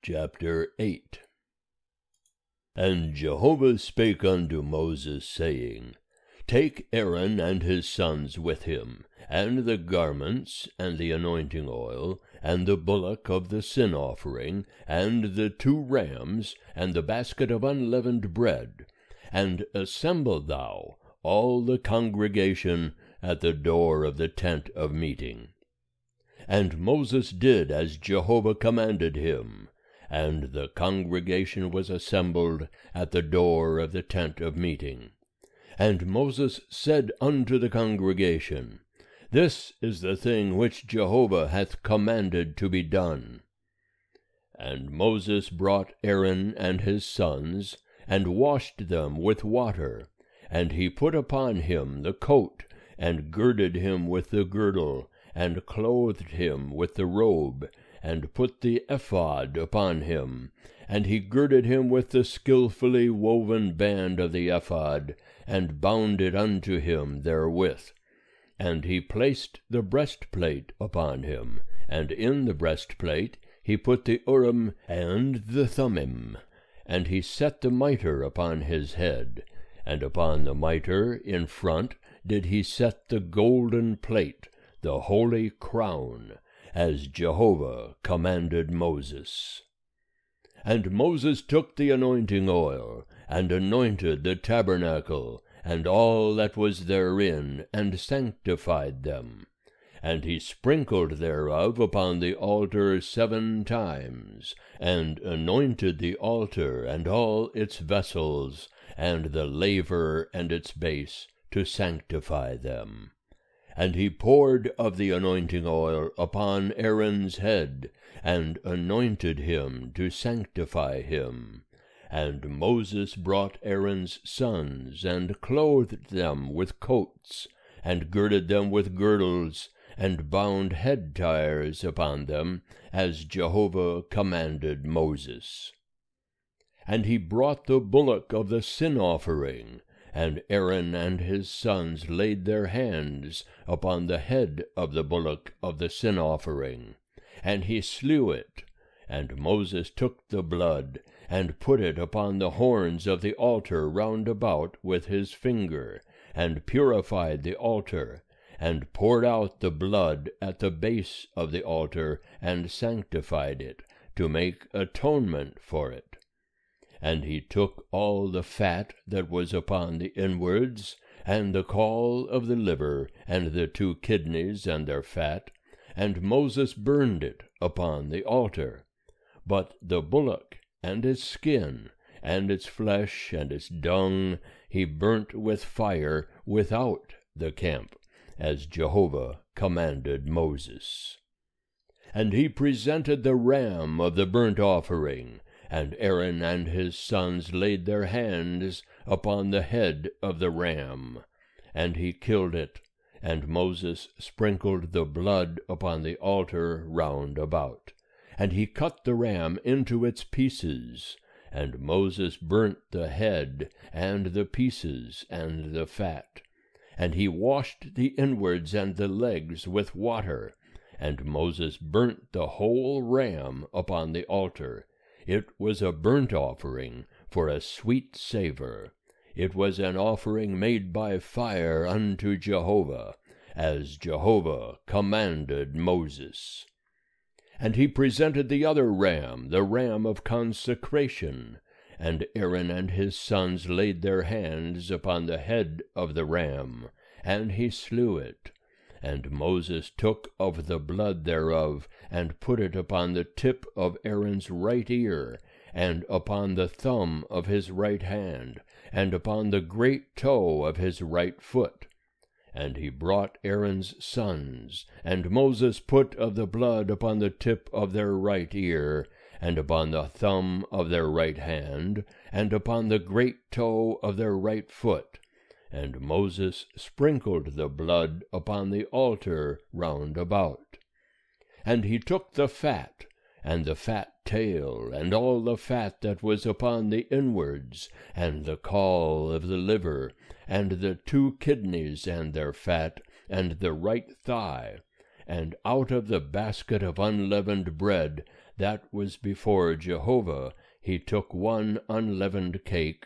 Chapter 8. And Jehovah spake unto Moses, saying, Take Aaron and his sons with him, and the garments, and the anointing oil, and the bullock of the sin offering, and the 2 rams, and the basket of unleavened bread, and assemble thou all the congregation at the door of the tent of meeting. And Moses did as Jehovah commanded him, and the congregation was assembled at the door of the tent of meeting. And Moses said unto the congregation, This is the thing which Jehovah hath commanded to be done. And Moses brought Aaron and his sons, and washed them with water, and he put upon him the coat, and girded him with the girdle, and clothed him with the robe, and put the ephod upon him, and he girded him with the skillfully woven band of the ephod, and bound it unto him therewith. And he placed the breastplate upon him, and in the breastplate he put the Urim and the Thummim, and he set the mitre upon his head, and upon the mitre in front did he set the golden plate, the holy crown, as Jehovah commanded Moses. And Moses took the anointing oil, and anointed the tabernacle, and all that was therein, and sanctified them. And he sprinkled thereof upon the altar 7 times, and anointed the altar and all its vessels, and the laver and its base, to sanctify them. And he poured of the anointing oil upon Aaron's head, and anointed him to sanctify him. And Moses brought Aaron's sons, and clothed them with coats, and girded them with girdles, and bound head tires upon them, as Jehovah commanded Moses. And he brought the bullock of the sin offering, and Aaron and his sons laid their hands upon the head of the bullock of the sin offering, and he slew it. And Moses took the blood, and put it upon the horns of the altar round about with his finger, and purified the altar, and poured out the blood at the base of the altar, and sanctified it, to make atonement for it. And he took all the fat that was upon the inwards, and the caul of the liver, and the 2 kidneys and their fat, and Moses burned it upon the altar. But the bullock, and its skin, and its flesh, and its dung, he burnt with fire without the camp, as Jehovah commanded Moses. And he presented the ram of the burnt offering, and Aaron and his sons laid their hands upon the head of the ram, and he killed it, and Moses sprinkled the blood upon the altar round about. And he cut the ram into its pieces, and Moses burnt the head, and the pieces, and the fat. And he washed the inwards and the legs with water, and Moses burnt the whole ram upon the altar. It was a burnt offering for a sweet savor. It was an offering made by fire unto Jehovah, as Jehovah commanded Moses. And he presented the other ram, the ram of consecration, and Aaron and his sons laid their hands upon the head of the ram, and he slew it. And Moses took of the blood thereof, and put it upon the tip of Aaron's right ear, and upon the thumb of his right hand, and upon the great toe of his right foot. And he brought Aaron's sons, and Moses put of the blood upon the tip of their right ear, and upon the thumb of their right hand, and upon the great toe of their right foot. And Moses sprinkled the blood upon the altar round about. And he took the fat, and the fat tail, and all the fat that was upon the inwards, and the caul of the liver, and the 2 kidneys and their fat, and the right thigh, and out of the basket of unleavened bread that was before Jehovah, he took 1 unleavened cake,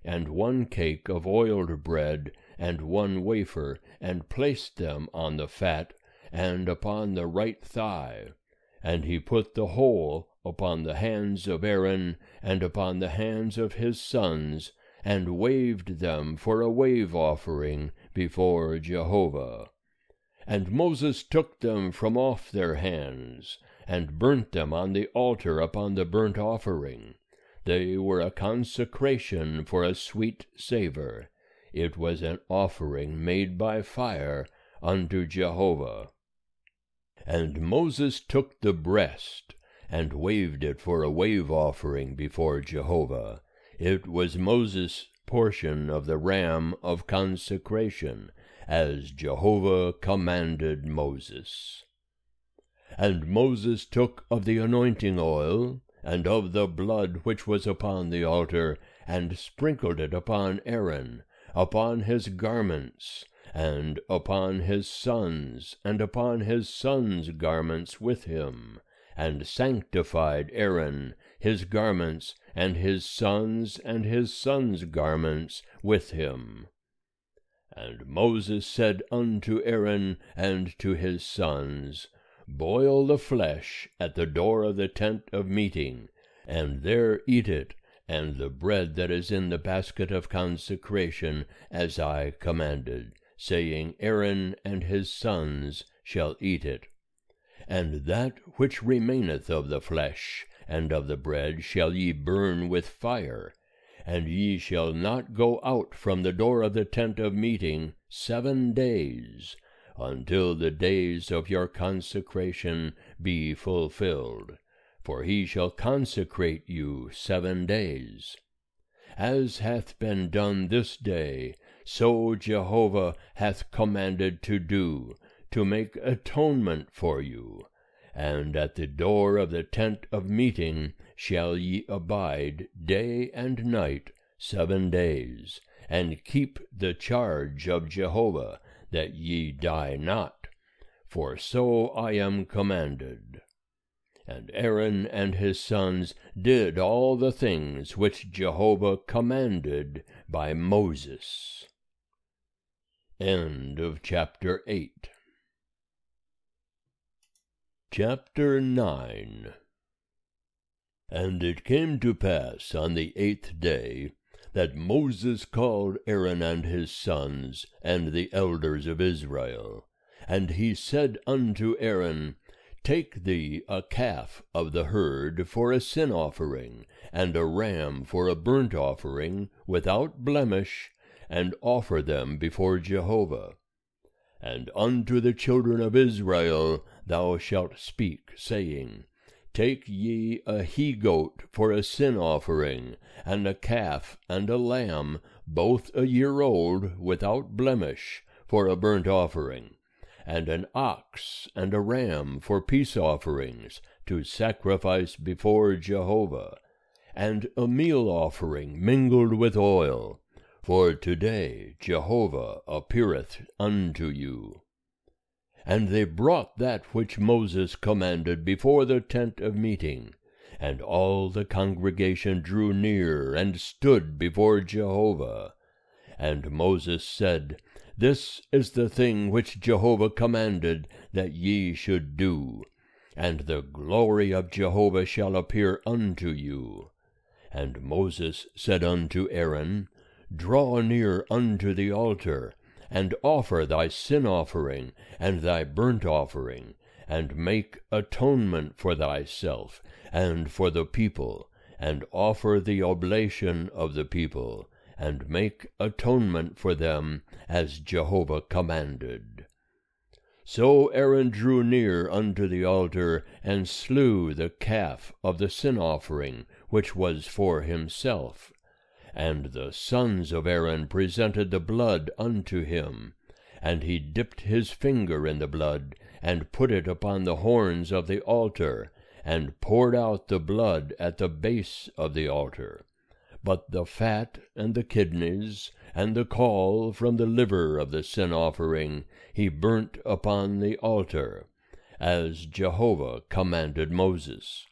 and 1 cake of oiled bread, and 1 wafer, and placed them on the fat, and upon the right thigh. And he put the whole upon the hands of Aaron, and upon the hands of his sons, and waved them for a wave offering before Jehovah. And Moses took them from off their hands, and burnt them on the altar upon the burnt offering. They were a consecration for a sweet savor. It was an offering made by fire unto Jehovah. And Moses took the breast, and waved it for a wave offering before Jehovah. It was Moses' portion of the ram of consecration, as Jehovah commanded Moses. And Moses took of the anointing oil, and of the blood which was upon the altar, and sprinkled it upon Aaron, upon his garments, and upon his sons, and upon his sons' garments with him, and sanctified Aaron, his garments, and his sons' garments with him. And Moses said unto Aaron and to his sons, Boil the flesh at the door of the tent of meeting, and there eat it, and the bread that is in the basket of consecration, as I commanded, saying, Aaron and his sons shall eat it. And that which remaineth of the flesh and of the bread shall ye burn with fire, and ye shall not go out from the door of the tent of meeting 7 days, until the days of your consecration be fulfilled. For he shall consecrate you 7 days. As hath been done this day, so Jehovah hath commanded to do, to make atonement for you. And at the door of the tent of meeting shall ye abide day and night 7 days, and keep the charge of Jehovah, that ye die not, for so I am commanded. And Aaron and his sons did all the things which Jehovah commanded by Moses. End of chapter 8. Chapter 9. And it came to pass on the 8th day, that Moses called Aaron and his sons, and the elders of Israel. And he said unto Aaron, Take thee a calf of the herd for a sin offering, and a ram for a burnt offering, without blemish, and offer them before Jehovah. And unto the children of Israel thou shalt speak, saying, Take ye a he-goat for a sin offering, and a calf and a lamb, both a year old, without blemish, for a burnt offering, and an ox and a ram for peace offerings, to sacrifice before Jehovah, and a meal offering mingled with oil. For today Jehovah appeareth unto you. And they brought that which Moses commanded before the tent of meeting, and all the congregation drew near and stood before Jehovah. And Moses said, This is the thing which Jehovah commanded that ye should do, and the glory of Jehovah shall appear unto you. And Moses said unto Aaron, Draw near unto the altar, and offer thy sin offering and thy burnt offering, and make atonement for thyself and for the people, and offer the oblation of the people, and make atonement for them, as Jehovah commanded. So Aaron drew near unto the altar, and slew the calf of the sin offering, which was for himself. And the sons of Aaron presented the blood unto him, and he dipped his finger in the blood, and put it upon the horns of the altar, and poured out the blood at the base of the altar. But the fat and the kidneys, and the caul from the liver of the sin offering, he burnt upon the altar, as Jehovah commanded Moses.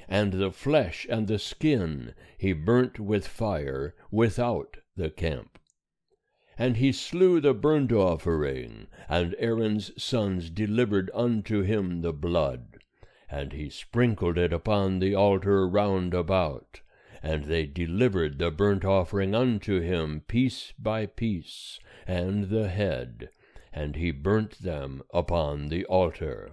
and the flesh and the skin he burnt with fire without the camp. And he slew the burnt offering, and Aaron's sons delivered unto him the blood, and he sprinkled it upon the altar round about, and they delivered the burnt offering unto him piece by piece, and the head, and he burnt them upon the altar.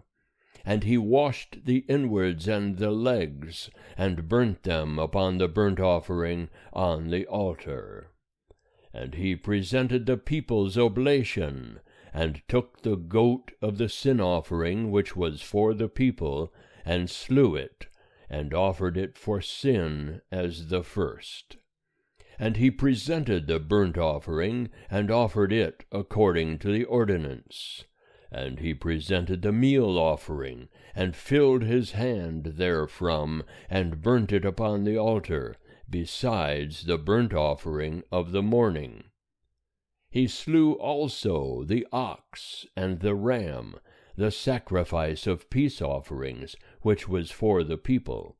And he washed the inwards and the legs, and burnt them upon the burnt offering on the altar. And he presented the people's oblation, and took the goat of the sin offering which was for the people, and slew it, and offered it for sin as the first. And he presented the burnt offering, and offered it according to the ordinance. And he presented the meal offering, and filled his hand therefrom, and burnt it upon the altar, besides the burnt offering of the morning. He slew also the ox and the ram, the sacrifice of peace offerings, which was for the people.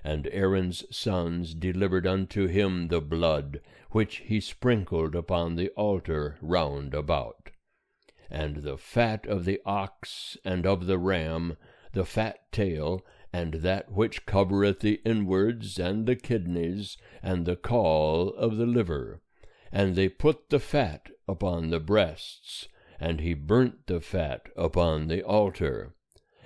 And Aaron's sons delivered unto him the blood, which he sprinkled upon the altar round about. And the fat of the ox and of the ram, the fat tail, and that which covereth the inwards, and the kidneys, and the caul of the liver. And they put the fat upon the breasts, and he burnt the fat upon the altar.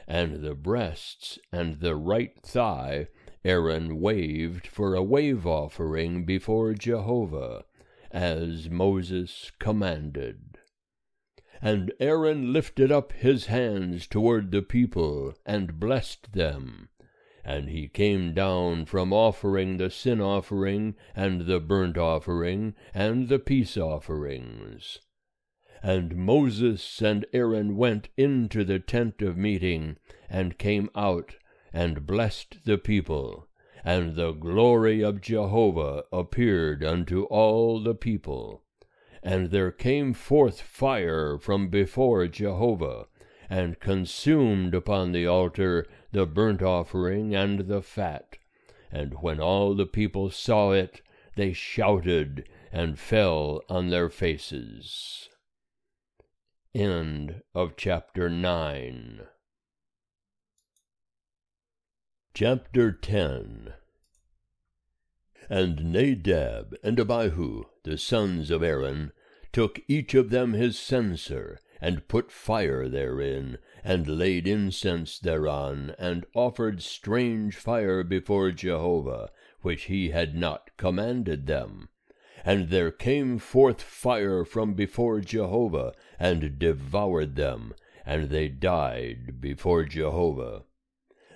And the breasts and the right thigh Aaron waved for a wave offering before Jehovah, as Moses commanded. And Aaron lifted up his hands toward the people, and blessed them. And he came down from offering the sin offering, and the burnt offering, and the peace offerings. And Moses and Aaron went into the tent of meeting, and came out, and blessed the people. And the glory of Jehovah appeared unto all the people. And there came forth fire from before Jehovah, and consumed upon the altar the burnt offering and the fat. And when all the people saw it, they shouted, and fell on their faces. End of chapter 9. Chapter 10. And Nadab and Abihu, the sons of Aaron, took each of them his censer, and put fire therein, and laid incense thereon, and offered strange fire before Jehovah, which he had not commanded them. And there came forth fire from before Jehovah, and devoured them, and they died before Jehovah.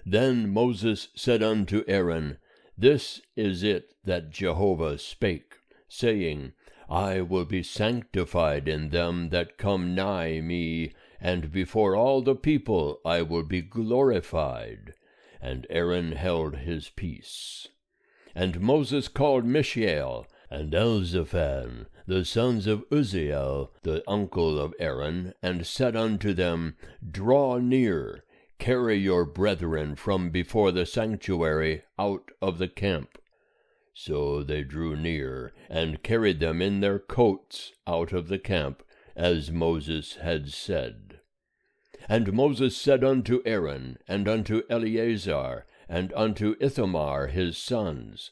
Then Moses said unto Aaron, This is it that Jehovah spake, saying, I will be sanctified in them that come nigh me, and before all the people I will be glorified. And Aaron held his peace. And Moses called Mishael and Elzaphan, the sons of Uzziel, the uncle of Aaron, and said unto them, Draw near, carry your brethren from before the sanctuary out of the camp. So they drew near, and carried them in their coats out of the camp, as Moses had said. And Moses said unto Aaron, and unto Eleazar, and unto Ithamar his sons,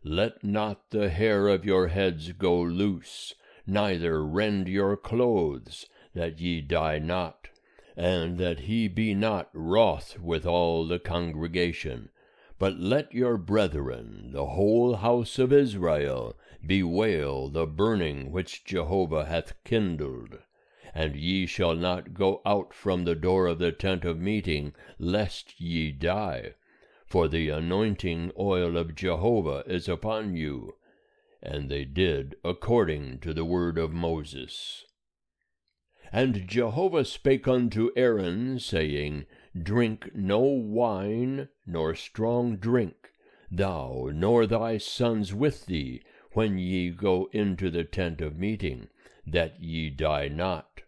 Let not the hair of your heads go loose, neither rend your clothes, that ye die not, and that he be not wroth with all the congregation. But let your brethren, the whole house of Israel, bewail the burning which Jehovah hath kindled. And ye shall not go out from the door of the tent of meeting, lest ye die. For the anointing oil of Jehovah is upon you. And they did according to the word of Moses. And Jehovah spake unto Aaron, saying, Drink no wine, nor strong drink, thou nor thy sons with thee, when ye go into the tent of meeting, that ye die not.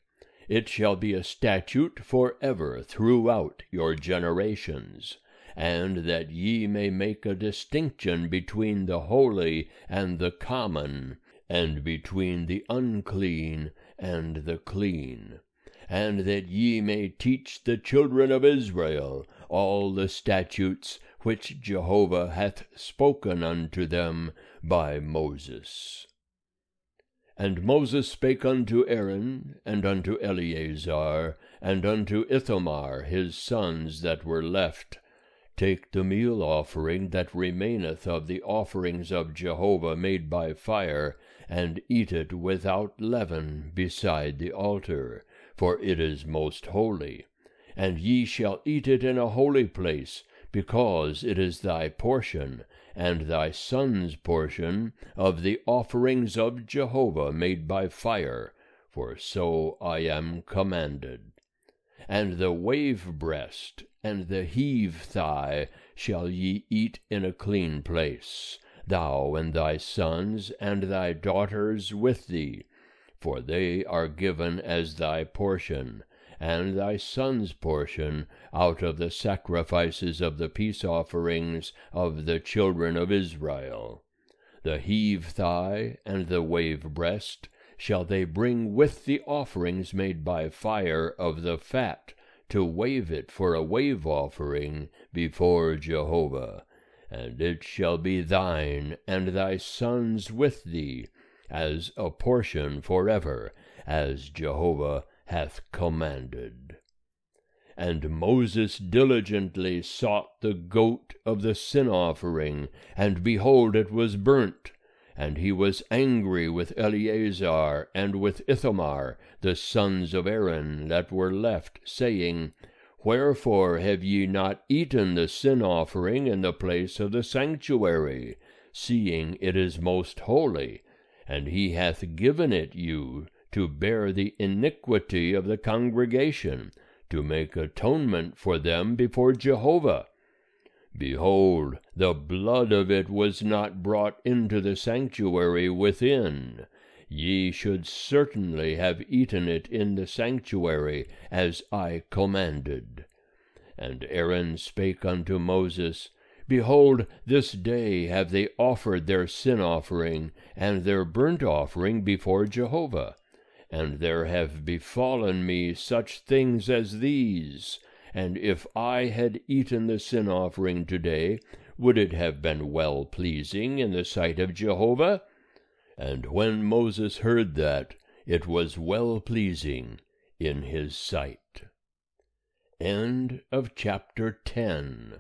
It shall be a statute for ever throughout your generations. and that ye may make a distinction between the holy and the common, and between the unclean and the clean, and that ye may teach the children of Israel all the statutes which Jehovah hath spoken unto them by Moses. And Moses spake unto Aaron, and unto Eleazar, and unto Ithamar his sons that were left, Take the meal offering that remaineth of the offerings of Jehovah made by fire, and eat it without leaven beside the altar, for it is most holy. And ye shall eat it in a holy place, because it is thy portion, and thy son's portion, of the offerings of Jehovah made by fire, for so I am commanded. And the wave breast and the heave thigh shall ye eat in a clean place, thou and thy sons and thy daughters with thee, for they are given as thy portion, and thy son's portion out of the sacrifices of the peace offerings of the children of Israel. The heave thigh and the wave breast shall they bring with the offerings made by fire of the fat, to wave it for a wave offering before Jehovah. And it shall be thine and thy sons with thee, as a portion forever, as Jehovah hath commanded. And Moses diligently sought the goat of the sin offering, and behold, it was burnt. And he was angry with Eleazar and with Ithamar, the sons of Aaron that were left, saying, Wherefore have ye not eaten the sin offering in the place of the sanctuary, seeing it is most holy, and he hath given it you to bear the iniquity of the congregation, to make atonement for them before Jehovah? Behold, the blood of it was not brought into the sanctuary within. Ye should certainly have eaten it in the sanctuary, as I commanded. And Aaron spake unto Moses, Behold, this day have they offered their sin offering and their burnt offering before Jehovah. And there have befallen me such things as these. And if I had eaten the sin offering today, would it have been well-pleasing in the sight of Jehovah? And when Moses heard that, it was well-pleasing in his sight. End of chapter 10.